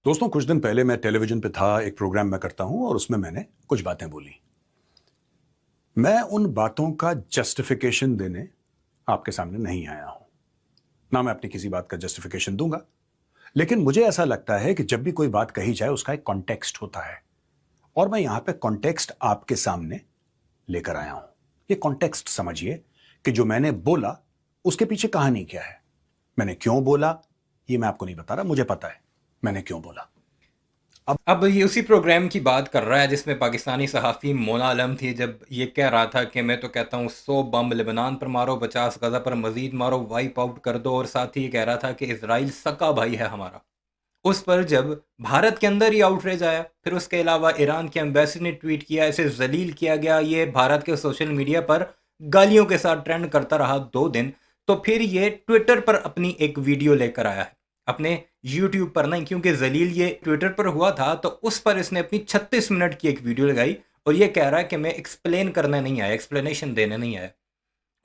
दोस्तों, कुछ दिन पहले मैं टेलीविजन पे था, एक प्रोग्राम मैं करता हूं और उसमें मैंने कुछ बातें बोली। मैं उन बातों का जस्टिफिकेशन देने आपके सामने नहीं आया हूं, ना मैं अपनी किसी बात का जस्टिफिकेशन दूंगा। लेकिन मुझे ऐसा लगता है कि जब भी कोई बात कही जाए उसका एक कॉन्टेक्स्ट होता है, और मैं यहां पे कॉन्टेक्स्ट आपके सामने लेकर आया हूं। ये कॉन्टेक्स्ट समझिए कि जो मैंने बोला उसके पीछे कहानी क्या है, मैंने क्यों बोला ये मैं आपको नहीं बता रहा, मुझे पता है मैंने क्यों बोला। अब ये उसी प्रोग्राम की बात कर रहा है जिसमें पाकिस्तानी सहाफ़ी मोना आलम थी, जब ये कह रहा था कि मैं तो कहता हूँ 100 बम लेबनान पर मारो, 50 गज़ा पर मज़ीद मारो, वाइप आउट कर दो। और साथ ही ये कह रहा था कि इसराइल सका भाई है हमारा। उस पर जब भारत के अंदर ही आउटरेज आया, फिर उसके अलावा ईरान के एम्बेसी ने ट्वीट किया, इसे जलील किया गया, ये भारत के सोशल मीडिया पर गालियों के साथ ट्रेंड करता रहा 2 दिन। तो फिर ये ट्विटर पर अपनी एक वीडियो लेकर आया है, अपने यूट्यूब पर नहीं, क्योंकि जलील ये ट्विटर पर हुआ था तो उस पर इसने अपनी 36 मिनट की एक वीडियो लगाई और ये कह रहा है कि मैं एक्सप्लेन करने नहीं आया, एक्सप्लेनेशन देने नहीं आया,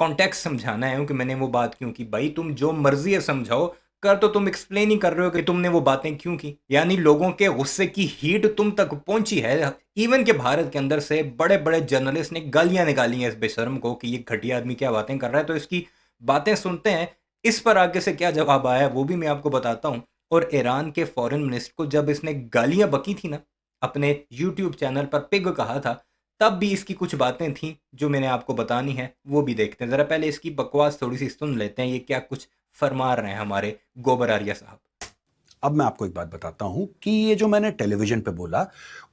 कॉन्टेक्स्ट समझाना है कि मैंने वो बात क्यों की। भाई तुम जो मर्जी है समझाओ, कर तो तुम एक्सप्लेन ही कर रहे हो कि तुमने वो बातें क्यों की। यानी लोगों के गुस्से की हीट तुम तक पहुंची है। इवन के भारत के अंदर से बड़े बड़े जर्नलिस्ट ने गालियां निकाली हैं इस बेशर्म को कि ये घटिया आदमी क्या बातें कर रहा है। तो इसकी बातें सुनते हैं, इस पर आगे से क्या जवाब आया वो भी मैं आपको बताता हूँ। और ईरान के फॉरेन मिनिस्टर को जब इसने गालियां बकी थी ना, अपने यूट्यूब चैनल पर पिग कहा था, तब भी इसकी कुछ बातें थीं जो मैंने आपको बतानी है, वो भी देखते हैं। ज़रा पहले इसकी बकवास थोड़ी सी सुन लेते हैं, ये क्या कुछ फरमा रहे हैं हमारे गोबर आर्या साहब। अब मैं आपको एक बात बताता हूं कि ये जो मैंने टेलीविजन पे बोला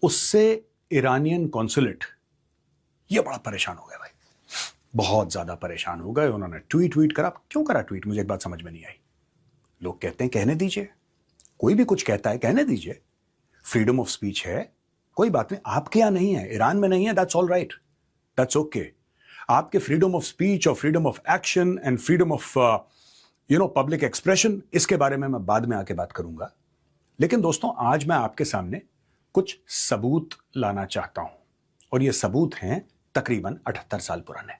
उससे ईरानियन कॉन्सुलेट ये बड़ा परेशान हो गया भाई, बहुत ज्यादा परेशान हो गए। उन्होंने ट्वीट ट्वीट करा। क्यों करा ट्वीट, मुझे एक बात समझ में नहीं आई। लोग कहते हैं कहने दीजिए, कोई भी कुछ कहता है कहने दीजिए, फ्रीडम ऑफ स्पीच है, कोई बात नहीं। आपके यहां नहीं है, ईरान में नहीं है, that's all right, that's okay. आपके फ्रीडम ऑफ स्पीच और freedom of action and freedom of public expression, इसके बारे में मैं बाद में आके बात करूंगा। लेकिन दोस्तों, आज मैं आपके सामने कुछ सबूत लाना चाहता हूं, और ये सबूत हैं तकरीबन 78 साल पुराने।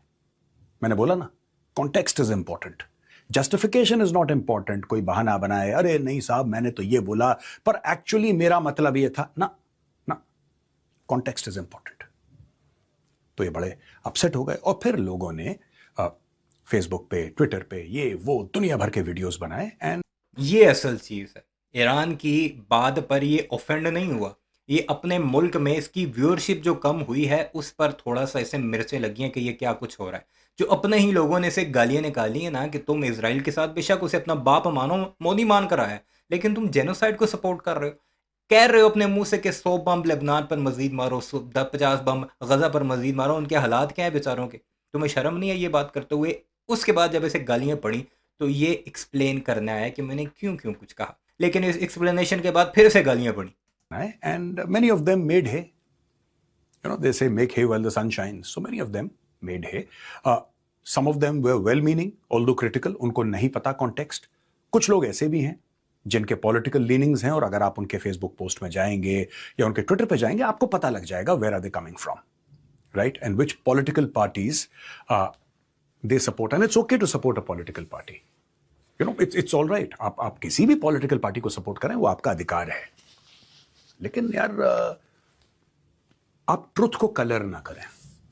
मैंने बोला ना, context is important, justification is not important. कोई बहाना बनाए, अरे नहीं साहब मैंने तो ये बोला पर एक्चुअली मेरा मतलब ये था ना, ना, कॉन्टेक्स्ट इज इंपॉर्टेंट। तो ये बड़े अपसेट हो गए और फिर लोगों ने फेसबुक पे, ट्विटर पे ये वो दुनिया भर के वीडियोस बनाए। एंड ये असल चीज़ है। ईरान की बात पर ये ऑफेंड नहीं हुआ, ये अपने मुल्क में इसकी व्यूअरशिप जो कम हुई है उस पर थोड़ा सा इसे मिर्चें लगी हैं कि ये क्या कुछ हो रहा है। जो अपने ही लोगों ने इसे गालियां निकाली हैं ना कि तुम इसराइल के साथ, बेशक उसे अपना बाप मानो, मोदी मान कर आया है, लेकिन तुम जेनोसाइड को सपोर्ट कर रहे हो। कह रहे हो अपने मुंह से कि 100 बम लेबनान पर मजीद मारो, 50 बम गजा पर मजीद मारो। उनके हालात क्या है बेचारों के, तुम्हें शर्म नहीं है ये बात करते हुए? उसके बाद जब इसे गालियां पड़ी तो ये एक्सप्लेन करने आया कि मैंने क्यों क्यों कुछ कहा, लेकिन इस एक्सप्लेनेशन के बाद फिर से गालियां पड़ी। मेनी ऑफ देम मेड है, they say make hay while the sun shines, so many of them made hay. Some of them were well meaning although critical, उनको नहीं पता कॉन्टेक्स्ट। कुछ लोग ऐसे भी हैं जिनके पॉलिटिकल लीनिंग्स हैं, और अगर आप उनके फेसबुक पोस्ट में जाएंगे या उनके ट्विटर पे जाएंगे आपको पता लग जाएगा where are they coming from, right, and which political parties they support. And it's okay to support a political party, it's all right. आप किसी भी पॉलिटिकल पार्टी को सपोर्ट करें, वो आपका अधिकार है। लेकिन यार आप ट्रुथ को कलर ना करें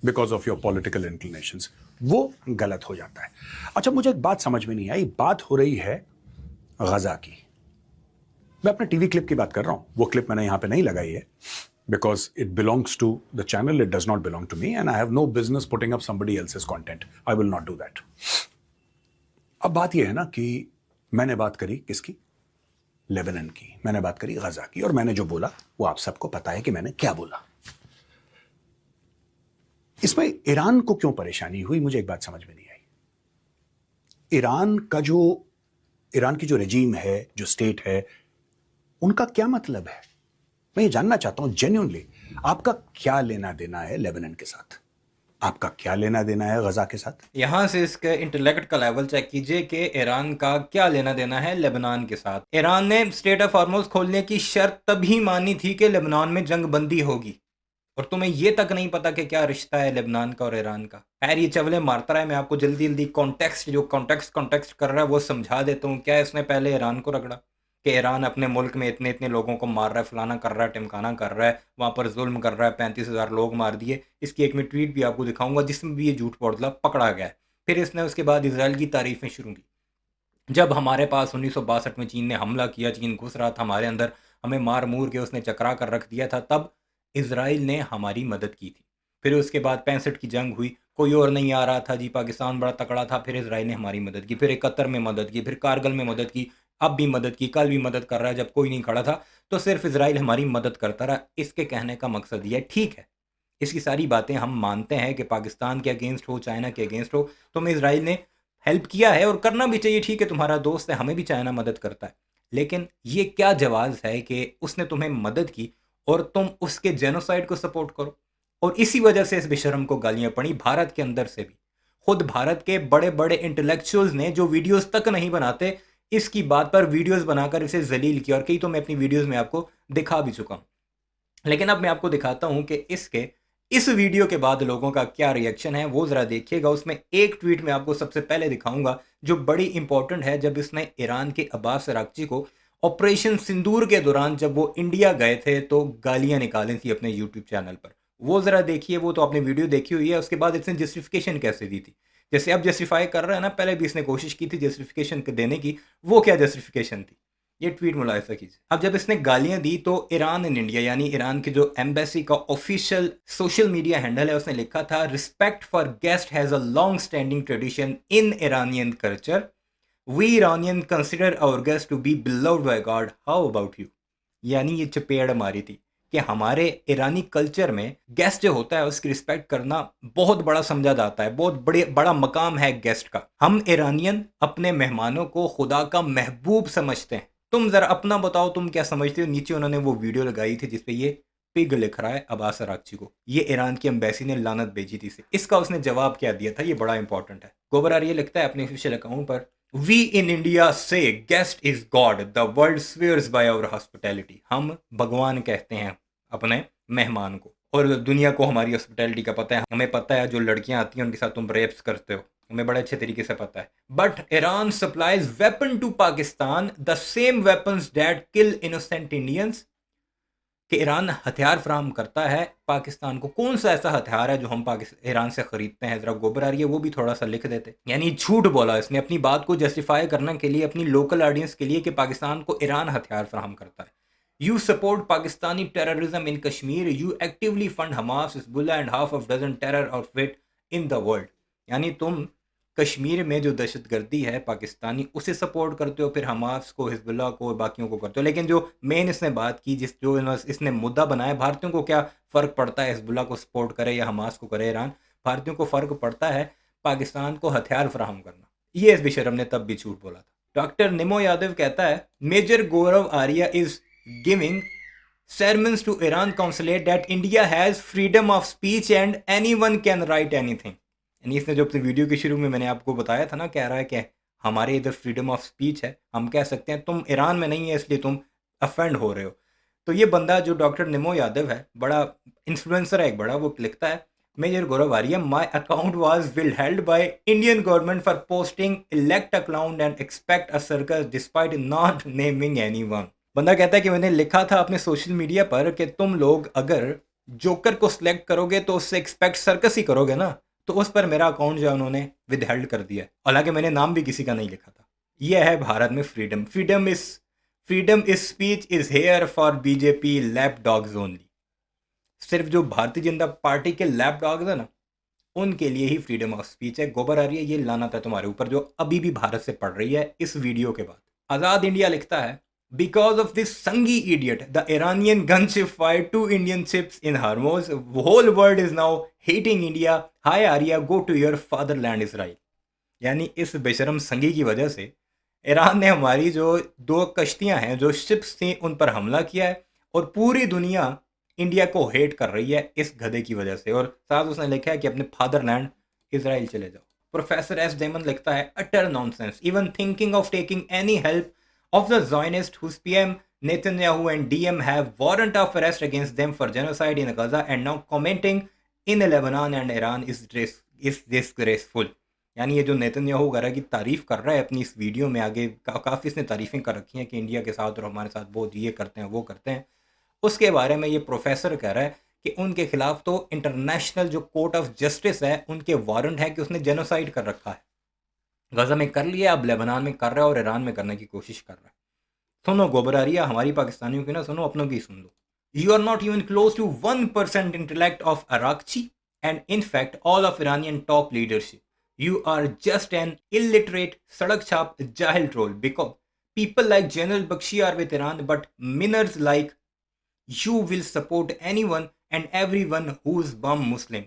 because of your political inclinations, वो गलत हो जाता है। अच्छा, मुझे एक बात समझ में नहीं आई। बात हो रही है गजा की, मैं अपने टीवी क्लिप की बात कर रहा हूं। वो क्लिप मैंने यहां पे नहीं लगाई है because it belongs to the channel, it does not belong to me, and I have no business putting up somebody else's content, I will not do that. अब बात यह है ना कि मैंने बात करी किसकी, लेबनान की, मैंने बात करी गजा की, और मैंने जो बोला वो आप सबको पता है कि मैंने क्या बोला। इसमें ईरान को क्यों परेशानी हुई, मुझे एक बात समझ में नहीं आई। ईरान की जो रेजीम है, जो स्टेट है, उनका क्या मतलब है, मैं ये जानना चाहता हूं जेन्युइनली। आपका क्या लेना देना है लेबनान के साथ, आपका क्या लेना देना है गजा के साथ? यहाँ से इसके इंटेलेक्ट का लेवल चेक कीजिए कि ईरान का क्या लेना देना है लेबनान के साथ। ईरान ने स्टेट ऑफ हॉर्मुज़ खोलने की शर्त तभी मानी थी कि लेबनान में जंग बंदी होगी, और तुम्हें ये तक नहीं पता कि क्या रिश्ता है लेबनान का और ईरान का। खैर ये चवले मारता रहा है, मैं आपको जल्दी जल्दी कॉन्टेक्स्ट कर रहा है वो समझा देता हूँ। क्या इसने पहले ईरान को रगड़ा, कि ईरान अपने मुल्क में इतने इतने लोगों को मार रहा है, फलाना कर रहा है, टिमकाना कर रहा है, वहाँ पर जुल्म कर रहा है, 35,000 लोग मार दिए। इसकी एक मैं ट्वीट भी आपको दिखाऊंगा जिसमें भी ये झूठ बोतला पकड़ा गया है। फिर इसने उसके बाद इसराइल की तारीफें शुरू की। जब हमारे पास 1962 में चीन ने हमला किया, चीन घुस रहा था हमारे अंदर, हमें मार मूर के उसने चकरा कर रख दिया था, तब इसराइल ने हमारी मदद की थी। फिर उसके बाद 65 की जंग हुई, कोई और नहीं आ रहा था जी, पाकिस्तान बड़ा तकड़ा था, फिर इसराइल ने हमारी मदद की, फिर 71 में मदद की, फिर कारगिल में मदद की, अब भी मदद की, कल भी मदद कर रहा है। जब कोई नहीं खड़ा था तो सिर्फ इसराइल हमारी मदद करता रहा। इसके कहने का मकसद ये ठीक है, इसकी सारी बातें हम मानते हैं कि पाकिस्तान के अगेंस्ट हो, चाइना के अगेंस्ट हो, तो हमें इसराइल ने हेल्प किया है और करना भी चाहिए। ठीक है, तुम्हारा दोस्त है, हमें भी चाइना मदद करता है, लेकिन ये क्या जवाज़ है कि उसने तुम्हें मदद की और तुम उसके जेनोसाइड को सपोर्ट करो। और इसी वजह से इस बेशरम को गालियां पड़ी भारत के अंदर से भी। खुद भारत के बड़े बड़े इंटेलेक्चुअल्स ने, जो वीडियोस तक नहीं बनाते, इसकी बात पर वीडियोस बनाकर इसे जलील किया, और कई तो मैं अपनी वीडियोस में आपको दिखा भी चुका हूं। लेकिन अब मैं आपको दिखाता हूं कि इसके इस वीडियो के बाद लोगों का क्या रिएक्शन है, वो ज़रा देखिएगा। उसमें एक ट्वीट में आपको सबसे पहले दिखाऊंगा जो बड़ी इंपॉर्टेंट है, जब इसने ईरान के अब्बास अरागची को ऑपरेशन सिंदूर के दौरान, जब वो इंडिया गए थे, तो गालियां निकाली थी अपने यूट्यूब चैनल पर। वो ज़रा देखिए, वो तो आपने वीडियो देखी हुई है। उसके बाद इसने जस्टिफिकेशन कैसे दी थी, जैसे अब जस्टिफाई कर रहा है ना, पहले भी इसने कोशिश की थी जस्टिफिकेशन देने की। वो क्या जस्टिफिकेशन थी, ये ट्वीट मुलाहिजा कीजिए। अब जब इसने गालियां दी तो ईरान इन इंडिया, यानी ईरान की जो एम्बेसी का ऑफिशियल सोशल मीडिया हैंडल है, उसने लिखा था, respect for guest has a long standing tradition in Iranian culture, we Iranian consider our guest to be beloved by God, how about you. यानी ये चपेड़ मारी थी कि हमारे ईरानी कल्चर में गेस्ट जो होता है उसकी रिस्पेक्ट करना बहुत बड़ा समझा जाता है, बहुत बड़ा मकाम है गेस्ट का। हम ईरानियन अपने मेहमानों को खुदा का महबूब समझते हैं। तुम जरा अपना बताओ, तुम क्या समझते हो। नीचे उन्होंने वो वीडियो लगाई थी जिसपे ये पिग लिख रहा है अब्बास अरागची को। ये ईरान की एम्बेसी ने लानत भेजी थी इसे। इसका उसने जवाब क्या दिया था, ये बड़ा इंपॉर्टेंट है। गोबर आर्य लिखता है अपने ऑफिशियल अकाउंट पर, वी इन इंडिया से guest is God, the world swears by our hospitality. हम भगवान कहते हैं अपने मेहमान को, और दुनिया को हमारी हॉस्पिटैलिटी का पता है। हमें पता है जो लड़कियां आती हैं उनके साथ तुम रेप्स करते हो, हमें बड़े अच्छे तरीके से पता है। But Iran supplies weapon to Pakistan, the same weapons that kill innocent Indians. कि ईरान हथियार फराहम करता है पाकिस्तान को। कौन सा ऐसा हथियार है जो हम पाकिस्तान ईरान से खरीदते हैं, जरा गोबर आ रही है वो भी थोड़ा सा लिख देते। यानी झूठ बोला इसने अपनी बात को जस्टिफाई करने के लिए, अपनी लोकल ऑडियंस के लिए, कि पाकिस्तान को ईरान हथियार फराहम करता है। You support Pakistani terrorism in Kashmir, you actively fund Hamas, Hezbollah and half of dozen terror outfit in the world. यानी तुम कश्मीर में जो दहशतगर्दी है पाकिस्तानी, उसे सपोर्ट करते हो, फिर हमास को, हिजबुल्लाह को, बाकियों को करते हो। लेकिन जो मेन इसने बात की, इसने मुद्दा बनाया, भारतीयों को क्या फ़र्क पड़ता है हिजबुल्लाह को सपोर्ट करे या हमास को करे ईरान। भारतीयों को फ़र्क पड़ता है पाकिस्तान को हथियार फराहम करना। ये इस बेशरम ने तब भी झूठ बोला था। डॉक्टर निमो यादव कहता है, major Gaurav Arya is giving sermons to Iran consulate that India has freedom of speech and anyone can write anything। यानी इसने जो अपनी वीडियो के शुरू में मैंने आपको बताया था ना, कह रहा है कि हमारे इधर फ्रीडम ऑफ स्पीच है, हम कह सकते हैं, तुम ईरान में नहीं है इसलिए तुम अफेंड हो रहे हो। तो ये बंदा जो डॉक्टर निमो यादव है, बड़ा इन्फ्लुएंसर है एक बड़ा, वो लिखता है, major Gaurav Arya, my account was withheld by Indian government for posting elect a clown and expect a circus despite not naming anyone. बंदा कहता है कि मैंने लिखा था अपने सोशल मीडिया पर कि तुम लोग अगर जोकर को सिलेक्ट करोगे तो उससे एक्सपेक्ट सर्कस ही करोगे ना, तो उस पर मेरा अकाउंट जो है उन्होंने विदहेल्ड कर दिया। हालांकि मैंने नाम भी किसी का नहीं लिखा था। यह है भारत में freedom. Freedom is speech is here for BJP lap dogs only. सिर्फ जो भारतीय जनता पार्टी के लैप डॉग्स है ना, उनके लिए ही फ्रीडम ऑफ स्पीच है। गोबर आ रही है, ये लानत है तुम्हारे ऊपर जो अभी भी भारत से पड़ रही है इस वीडियो के बाद। आज़ाद इंडिया लिखता है, because of this Sangi idiot, the Iranian gunship fired 2 Indian ships in Hormuz. The whole world is now hating India. Hi Arya, go to your fatherland Israel। यानी इस बेशरम संगी की वजह से ईरान ने हमारी जो 2 कश्तियां हैं, जो शिप्स थी, उन पर हमला किया है, और पूरी दुनिया इंडिया को हेट कर रही है इस गधे की वजह से। और साथ उसने लिखा है कि अपने फादरलैंड इसराइल चले जाओ। प्रोफेसर एस डेमन लिखता है, utter nonsense, even thinking of taking any help of the Zionists whose PM Netanyahu and DM have warrant of arrest against them for genocide in Gaza and now commenting in Lebanon and Iran is disgraceful। यानी ये जो Netanyahu वगैरह की तारीफ़ कर रहा है अपनी इस वीडियो में आगे काफ़ी इसने तारीफ़ें कर रखी हैं कि इंडिया के साथ और हमारे साथ बहुत ये करते हैं वो करते हैं, उसके बारे में ये प्रोफेसर कह रहा है कि उनके खिलाफ तो इंटरनेशनल जो कोर्ट ऑफ जस्टिस है उनके वारंट है कि उसने जेनोसाइड कर रखा है। गजा में कर लिया, अब लेबनान में कर रहा है और ईरान में करने की कोशिश कर रहा है। सुनो गोबर आरिया, हमारी पाकिस्तानियों की ना सुनो, अपनों की सुन लो। You are not even close to 1% intellect of Araghchi and in fact all of Iranian top leadership. You are just an illiterate सड़क छाप जाहिल troll because people like General Bakshi are with Iran, but miners like you will support anyone and everyone who's bum Muslim.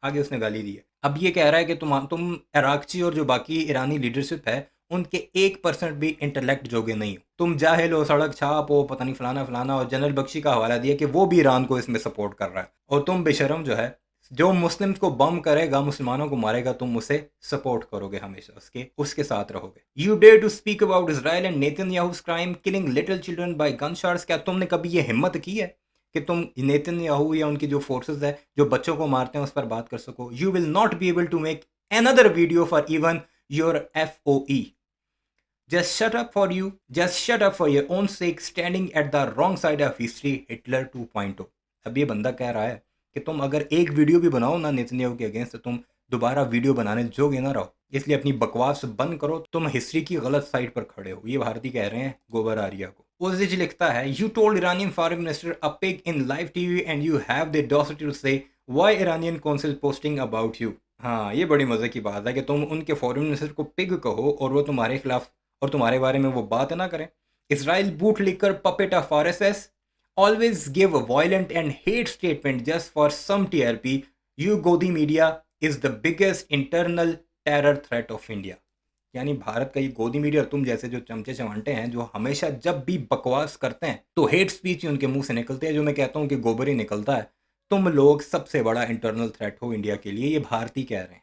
आगे उसने गाली दी है। अब ये कह रहा है कि तुम अराकची और जो बाकी ईरानी लीडरशिप है उनके 1% भी इंटेलेक्ट जोगे नहीं हो, तुम जाहिल हो, सड़क छाप हो, पता नहीं फलाना फलाना। और जनरल बख्शी का हवाला दिया कि वो भी ईरान को इसमें सपोर्ट कर रहा है, और तुम बेशरम जो है, जो मुस्लिम्स को बम करेगा, मुसलमानों को मारेगा, तुम उसे सपोर्ट करोगे, हमेशा उसके साथ रहोगे। You dare to speak about Israel and Netanyahu's crime killing little children by gun shots. क्या तुमने कभी ये हिम्मत की है कि तुम नेतन्याहू या उनकी जो फोर्सेस है जो बच्चों को मारते हैं उस पर बात कर सको? You will not be able to make another video for even your FOE. Just shut up for your own sake, standing at the wrong side of history, Hitler 2.0. अब ये बंदा कह रहा है कि तुम अगर एक वीडियो भी बनाओ ना नेतन्याहू के अगेंस्ट, तो तुम दोबारा वीडियो बनाने जोगे ना रहो, इसलिए अपनी बकवास बंद करो, तुम हिस्ट्री की गलत साइड पर खड़े हो। ये भारती कह रहे हैं गोबर आरिया को। ओजिज लिखता है, you told Iranian foreign minister a pig in live TV and you have the audacity to say why Iranian council posting about you. हाँ, ये बड़ी मज़े की बात है कि तुम उनके फॉरेन मिनिस्टर को पिग कहो और वो तुम्हारे खिलाफ और तुम्हारे बारे में वो बात ना करें। Israel boot licker puppet of RSS always give violent and hate statement just for some TRP. You godi media is the biggest internal terror threat of India. यानी भारत का ये गोदी मीडिया, तुम जैसे जो चमचे चमांटे हैं जो हमेशा जब भी बकवास करते हैं तो हेट स्पीच ही उनके मुंह से निकलते हैं, जो मैं कहता हूँ कि गोबर ही निकलता है। तुम लोग सबसे बड़ा इंटरनल थ्रेट हो इंडिया के लिए, ये भारती कह रहे हैं।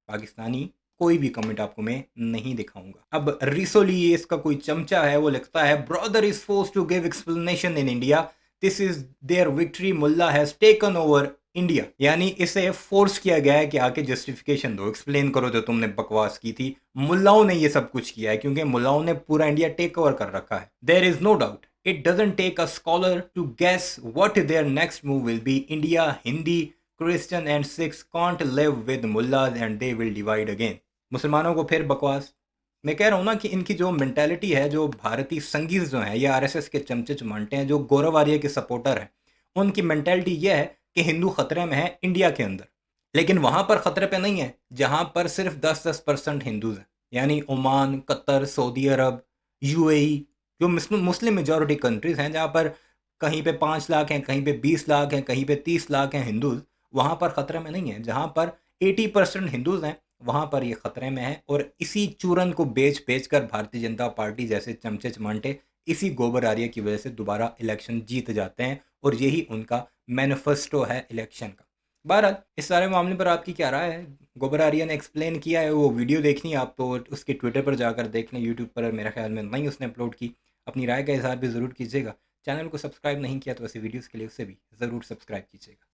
पाकिस्तानी कोई भी कमेंट आपको मैं नहीं दिखाऊंगा। अब रिसोली, ये इसका कोई चमचा है, वो लिखता है, brother is forced to give explanation in India, this is their victory, mullah has taken over India. यानी इसे फोर्स किया गया है कि आके जस्टिफिकेशन दो, एक्सप्लेन करो जो तुमने बकवास की थी। मुल्लाओं ने ये सब कुछ किया है क्योंकि मुल्लाओं ने पूरा इंडिया टेक ओवर कर रखा है। There is no doubt it doesn't take a scholar to guess what their next move will be. India, Hindi, Christian and Sikhs can't live with mullahs and they will divide again. मुसलमानों को फिर बकवास। मैं कह रहा हूँ ना कि इनकी जो मेंटालिटी है, जो भारतीय संगीज जो हैं, ये आरएसएस के चमचे चमांटे हैं, जो गौरव आर्य के सपोर्टर हैं, उनकी मेंटालिटी ये है कि हिंदू खतरे में है इंडिया के अंदर, लेकिन वहाँ पर खतरे पे नहीं है जहाँ पर सिर्फ 10% हिंदूज हैं। यानी ओमान, कतर, सऊदी अरब, यूएई, जो मुस्लिम मेजॉरिटी कंट्रीज़ हैं, जहाँ पर कहीं पे 5 लाख हैं, कहीं पे 20 लाख हैं, कहीं पे 30 लाख हैं हिंदूज, वहाँ पर ख़तरे में नहीं है। जहाँ पर 80% हिंदूज हैं वहाँ पर ये ख़तरे में है। और इसी चूरन को बेच बेच कर भारतीय जनता पार्टी जैसे चमचे चमांटे इसी गोबर आर्य की वजह से दोबारा इलेक्शन जीत जाते हैं, और यही उनका मैनिफेस्टो है इलेक्शन का। बहरहाल, इस सारे मामले पर आपकी क्या राय है? गोबर आर्य ने एक्सप्लेन किया है, वो वीडियो देखनी है आप तो उसके ट्विटर पर जाकर देख लें, यूट्यूब पर मेरे ख्याल में नहीं उसने अपलोड की। अपनी राय का इज़हार भी ज़रूर कीजिएगा। चैनल को सब्सक्राइब नहीं किया तो ऐसे वीडियोस के लिए उसे भी ज़रूर सब्सक्राइब कीजिएगा।